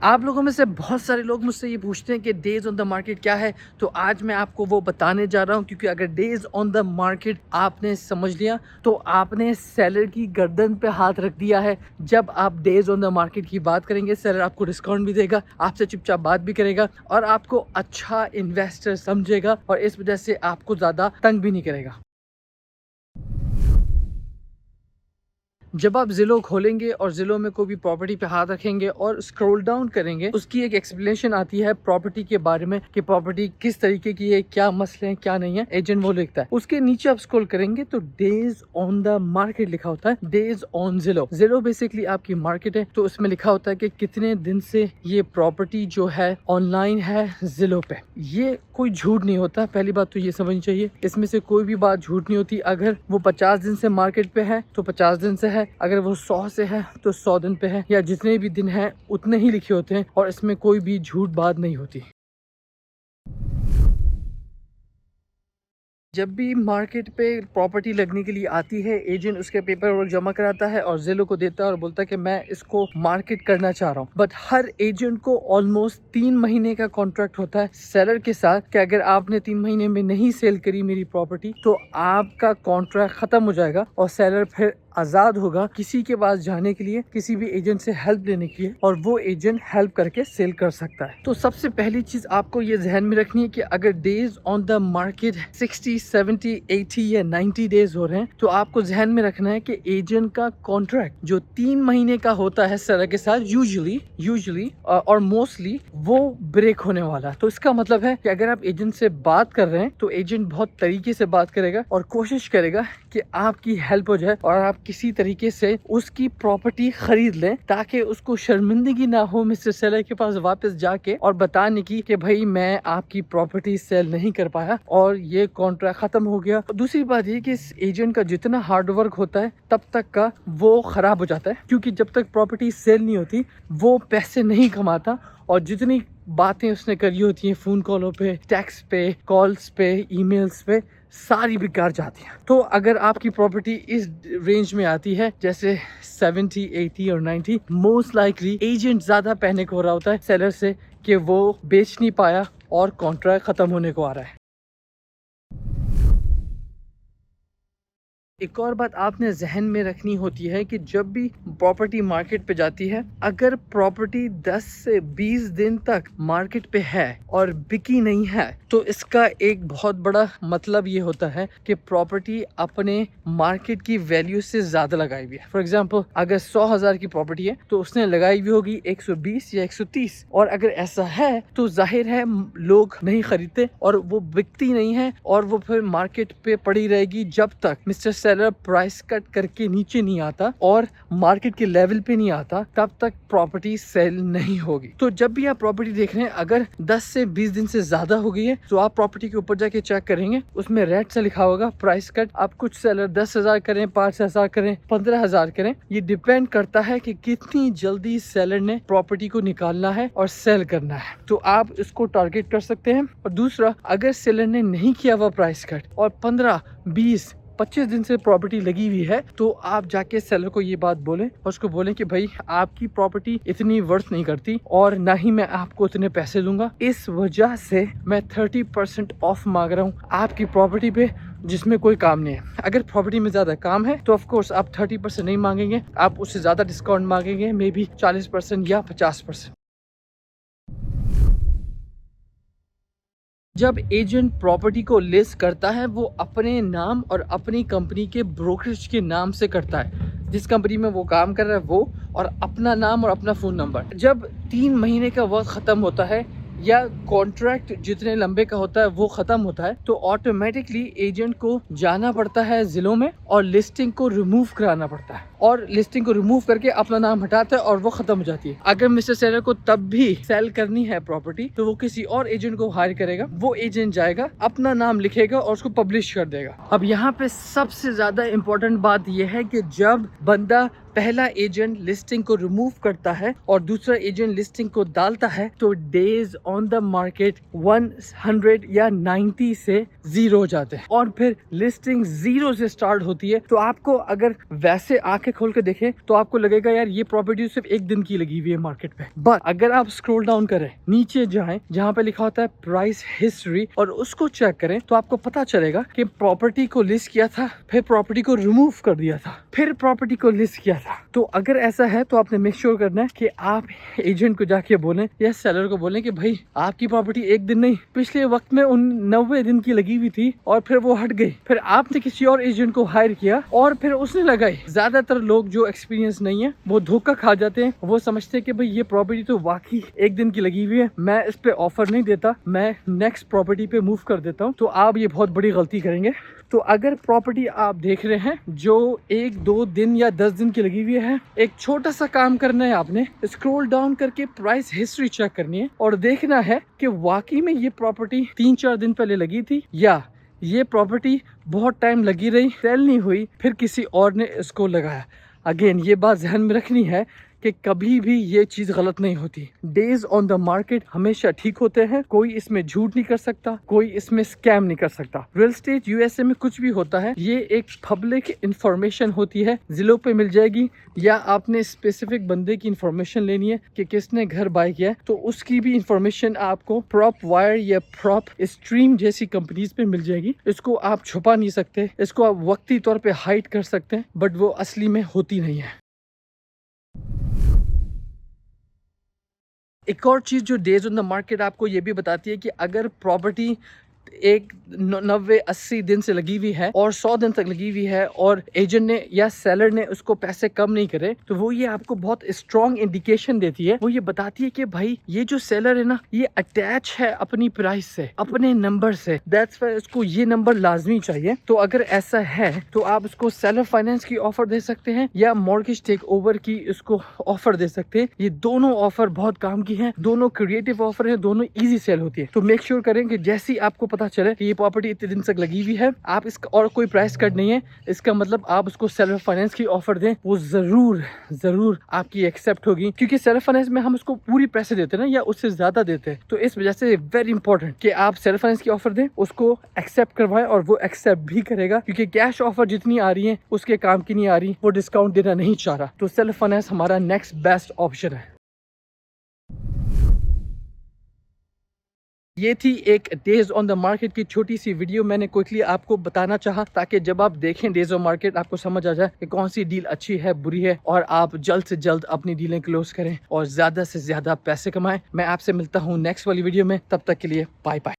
आप लोगों में से बहुत सारे लोग मुझसे ये पूछते हैं कि डेज ऑन द मार्केट क्या है, तो आज मैं आपको वो बताने जा रहा हूँ। क्योंकि अगर डेज ऑन द मार्केट आपने समझ लिया तो आपने सेलर की गर्दन पे हाथ रख दिया है। जब आप डेज ऑन द मार्केट की बात करेंगे, सेलर आपको डिस्काउंट भी देगा, आपसे चुपचाप बात भी करेगा और आपको अच्छा इन्वेस्टर समझेगा और इस वजह से आपको ज़्यादा तंग भी नहीं करेगा। जब आप ज़िलो खोलेंगे और ज़िलो में कोई भी प्रॉपर्टी पे हाथ रखेंगे और स्क्रॉल डाउन करेंगे, उसकी एक एक्सप्लेनेशन आती है प्रॉपर्टी के बारे में कि प्रॉपर्टी किस तरीके की है, क्या मसले हैं, क्या नहीं है, एजेंट वो लिखता है। उसके नीचे आप स्क्रॉल करेंगे तो डेज ऑन द मार्केट लिखा होता है, डेज ऑन ज़िलो। ज़िलो बेसिकली आपकी मार्केट है, तो उसमें लिखा होता है कि कितने दिन से ये प्रॉपर्टी जो है ऑनलाइन है ज़िलो पे। ये कोई झूठ नहीं होता, पहली बात तो ये समझनी चाहिए। इसमें से कोई भी बात झूठ नहीं होती। अगर वो 50 दिन से मार्केट पे है तो 50 दिन से है, अगर वो 100 से है तो 100 दिन पे है, या जितने भी दिन हैं उतने ही लिखे होते हैं और इसमें कोई भी झूठ बात नहीं होती। जब भी मार्केट पे प्रॉपर्टी लगने के लिए आती है, एजेंट उसके पेपर वर्क जमा कराता है और ज़िलो को देता है और बोलता है कि मैं इसको मार्केट करना चाह रहा हूँ। बट हर एजेंट को ऑलमोस्ट 3 महीने का कॉन्ट्रैक्ट होता है सेलर के साथ कि अगर आपने 3 महीने में नहीं सेल करी मेरी प्रॉपर्टी तो आपका कॉन्ट्रैक्ट खत्म हो जाएगा और सेलर फिर आज़ाद होगा किसी के पास जाने के लिए, किसी भी एजेंट से हेल्प लेने के लिए, और वो एजेंट हेल्प करके सेल कर सकता है। तो सबसे पहली चीज आपको ये ध्यान में रखनी है कि अगर डेज ऑन द मार्केट 60, 70, 80 या 90 डेज हो रहे हैं तो आपको ध्यान में रखना है कि एजेंट का कॉन्ट्रैक्ट जो 3 महीने का होता है सेलर के साथ, यूजुअली और मोस्टली वो ब्रेक होने वाला है। तो इसका मतलब है कि अगर आप एजेंट से बात कर रहे हैं तो एजेंट बहुत तरीके से बात करेगा और कोशिश करेगा कि आपकी हेल्प हो जाए और आप किसी तरीके से उसकी प्रॉपर्टी खरीद लें, ताकि उसको शर्मिंदगी ना हो मिस्टर सेलर के पास वापस जाके और बताने की कि भाई मैं आपकी प्रॉपर्टी सेल नहीं कर पाया और ये कॉन्ट्रैक्ट खत्म हो गया। दूसरी बात ये कि इस एजेंट का जितना हार्ड वर्क होता है तब तक का वो खराब हो जाता है, क्योंकि जब तक प्रॉपर्टी सेल नहीं होती वो पैसे नहीं कमाता और जितनी बातें उसने करी होती हैं फ़ोन कॉलों पे, टैक्स पे, कॉल्स पे, ईमेल्स पे, सारी बेकार जाती हैं। तो अगर आपकी प्रॉपर्टी इस रेंज में आती है जैसे 70, 80 और 90, मोस्ट लाइकली एजेंट ज़्यादा पैनिक हो रहा होता है सेलर से कि वो बेच नहीं पाया और कॉन्ट्रैक्ट ख़त्म होने को आ रहा है। एक और बात आपने जहन में रखनी होती है कि जब भी प्रॉपर्टी मार्केट पे जाती है, अगर प्रॉपर्टी 10 से 20 दिन तक मार्केट पे है और बिकी नहीं है तो इसका एक बहुत बड़ा मतलब ये होता है कि प्रॉपर्टी अपने मार्केट की वैल्यू से ज्यादा लगाई हुई है। फॉर एग्जांपल, अगर 100,000 की प्रॉपर्टी है तो उसने लगाई हुई होगी 120 या 130, और अगर ऐसा है तो जाहिर है लोग नहीं खरीदते और वो बिकती नहीं है और वो फिर मार्केट पे पड़ी रहेगी जब तक मिस्टर सेलर प्राइस कट करके नीचे नहीं आता और मार्केट के लेवल पे नहीं आता, तब तक प्रॉपर्टी सेल नहीं होगी। तो जब भी आप प्रॉपर्टी देख रहे हैं, अगर 10 से 20 दिन से ज्यादा हो गई है तो आप प्रॉपर्टी के ऊपर जाके चेक करेंगे, उसमें रेड से लिखा होगा प्राइस कट। आप कुछ सेलर 10,000 करें, 5,000 करें, 15,000 करें, ये डिपेंड करता है कि कितनी जल्दी सेलर ने प्रॉपर्टी को निकालना है और सेल करना है। तो आप इसको टारगेट कर सकते हैं। और दूसरा, अगर सेलर ने नहीं किया हुआ प्राइस कट और 15, 20, 25 दिन से प्रॉपर्टी लगी हुई है तो आप जाके सेलर को ये बात बोलें और उसको बोलें कि भाई आपकी प्रॉपर्टी इतनी वर्थ नहीं करती और ना ही मैं आपको इतने पैसे दूंगा, इस वजह से मैं 30% ऑफ मांग रहा हूँ आपकी प्रॉपर्टी पे जिसमें कोई काम नहीं है। अगर प्रॉपर्टी में ज्यादा काम है तो ऑफ कोर्स आप 30% नहीं मांगेंगे, आप उससे ज्यादा डिस्काउंट मांगेंगे, मे बी 40% या 50%। जब एजेंट प्रॉपर्टी को लिस्ट करता है वो अपने नाम और अपनी कंपनी के ब्रोकरेज के नाम से करता है, जिस कंपनी में वो काम कर रहा है वो, और अपना नाम और अपना फ़ोन नंबर। जब 3 महीने का वक्त ख़त्म होता है या कॉन्ट्रैक्ट जितने लंबे का होता है वो ख़त्म होता है तो ऑटोमेटिकली एजेंट को जाना पड़ता है ज़िलों में और लिस्टिंग को रिमूव कराना पड़ता है, और लिस्टिंग को रिमूव करके अपना नाम हटाता है और वो खत्म हो जाती है। अगर मिस्टर सेलर को तब भी सेल करनी है प्रॉपर्टी तो वो किसी और एजेंट को हायर करेगा, वो एजेंट जाएगा, अपना नाम लिखेगा और उसको पब्लिश कर देगा। अब यहाँ पे सबसे ज्यादा इम्पोर्टेंट बात यह है कि जब बंदा पहला एजेंट लिस्टिंग को रिमूव करता है और दूसरा एजेंट लिस्टिंग को डालता है तो डेज ऑन द मार्केट 100 या 90 से 0 हो जाते हैं और फिर लिस्टिंग 0 से स्टार्ट होती है। तो आपको अगर वैसे आंखें खोल के देखें तो आपको लगेगा यार ये प्रॉपर्टी सिर्फ एक दिन की लगी हुई है मार्केट पे, बट अगर आप स्क्रॉल डाउन करें नीचे जाएं जहां पे लिखा होता है प्राइस हिस्ट्री और उसको चेक करें तो आपको पता चलेगा कि प्रॉपर्टी को लिस्ट किया था, फिर प्रॉपर्टी को रिमूव कर दिया था, फिर प्रॉपर्टी को लिस्ट किया था। तो अगर ऐसा है तो आपने मेक श्योर करना है कि आप एजेंट को जाके बोलें या सेलर को बोलें कि भाई आपकी प्रॉपर्टी एक दिन नहीं पिछले वक्त में 90 दिन की लगी हुई थी और फिर वो हट गई, फिर आपने किसी और एजेंट को हायर किया और फिर उसने लगाई। ज्यादातर लोग जो एक्सपीरियंस नहीं है वो धोखा खा जाते हैं, वो समझते हैं कि भाई ये प्रॉपर्टी तो वाकई एक दिन की लगी हुई है, मैं इस पे ऑफर नहीं देता, मैं नेक्स्ट प्रॉपर्टी पे मूव कर देता हूँ। तो आप ये बहुत बड़ी गलती करेंगे। तो अगर प्रॉपर्टी आप देख रहे हैं जो 1-2 दिन या 10 दिन की लगी हुई है, एक छोटा सा काम करना है, आपने स्क्रॉल डाउन करके प्राइस हिस्ट्री चेक करनी है और देखना है कि वाकई में ये प्रॉपर्टी 3-4 दिन पहले लगी थी या ये प्रॉपर्टी बहुत टाइम लगी रही, सेल नहीं हुई, फिर किसी और ने इसको लगाया। अगेन ये बात ध्यान में रखनी है कि कभी भी ये चीज गलत नहीं होती। डेज ऑन द मार्केट हमेशा ठीक होते हैं, कोई इसमें झूठ नहीं कर सकता, कोई इसमें स्कैम नहीं कर सकता। रियल एस्टेट यूएसए में कुछ भी होता है ये एक पब्लिक इंफॉर्मेशन होती है, जिलों पे मिल जाएगी या आपने स्पेसिफिक बंदे की इंफॉर्मेशन लेनी है कि किसने घर बाय किया है तो उसकी भी इंफॉर्मेशन आपको प्रॉप वायर या प्रॉप स्ट्रीम जैसी कंपनीज पे मिल जाएगी। इसको आप छुपा नहीं सकते, इसको आप वक्ती तौर पे हाइड कर सकते हैं, बट वो असली में होती नहीं है। एक और चीज़ जो डेज ऑन द मार्केट आपको ये भी बताती है कि अगर प्रॉपर्टी 90-80 दिन से लगी हुई है और 100 दिन तक लगी हुई है और एजेंट ने या सेलर ने उसको पैसे कम नहीं करे तो वो ये आपको बहुत स्ट्रॉन्ग इंडिकेशन देती है। वो ये बताती है कि भाई ये जो सेलर है ना ये अटैच है अपनी प्राइस से, अपने नंबर से, दैट्स व्हाई उसको ये नंबर लाजमी चाहिए। तो अगर ऐसा है तो आप उसको सेलर फाइनेंस की ऑफर दे सकते हैं या मॉर्गेज टेक ओवर की उसको ऑफर दे सकते हैं। ये दोनों ऑफर बहुत काम की है, दोनों क्रिएटिव ऑफर है, दोनों ईजी सेल होती है। तो मेक श्योर करें कि जैसे ही आपको पता चले कि ये प्रॉपर्टी इतने दिन तक लगी हुई है, आप इसका और कोई प्राइस कट नहीं है, इसका मतलब आप उसको सेलर फाइनेंस की ऑफर दें, वो जरूर आपकी एक्सेप्ट होगी। क्योंकि सेलर फाइनेंस में हम उसको पूरी पैसे देते हैं ना या उससे ज्यादा देते हैं, तो इस वजह से वेरी इंपॉर्टेंट कि आप सेलर फाइनेंस की ऑफर दें, उसको एक्सेप्ट करवाएं और वो एक्सेप्ट भी करेगा। क्योंकि कैश ऑफर जितनी आ रही है उसके काम की नहीं आ रही, वो डिस्काउंट देना नहीं चाह रहा। तो सेलर फाइनेंस हमारा नेक्स्ट बेस्ट ऑप्शन है। ये थी एक डेज ऑन द मार्केट की छोटी सी वीडियो, मैंने क्विकली आपको बताना चाहा ताकि जब आप देखें डेज ऑन मार्केट आपको समझ आ जाए कि कौन सी डील अच्छी है, बुरी है और आप जल्द से जल्द अपनी डीलें क्लोज करें और ज्यादा से ज्यादा पैसे कमाएं। मैं आपसे मिलता हूं नेक्स्ट वाली वीडियो में, तब तक के लिए बाय बाय।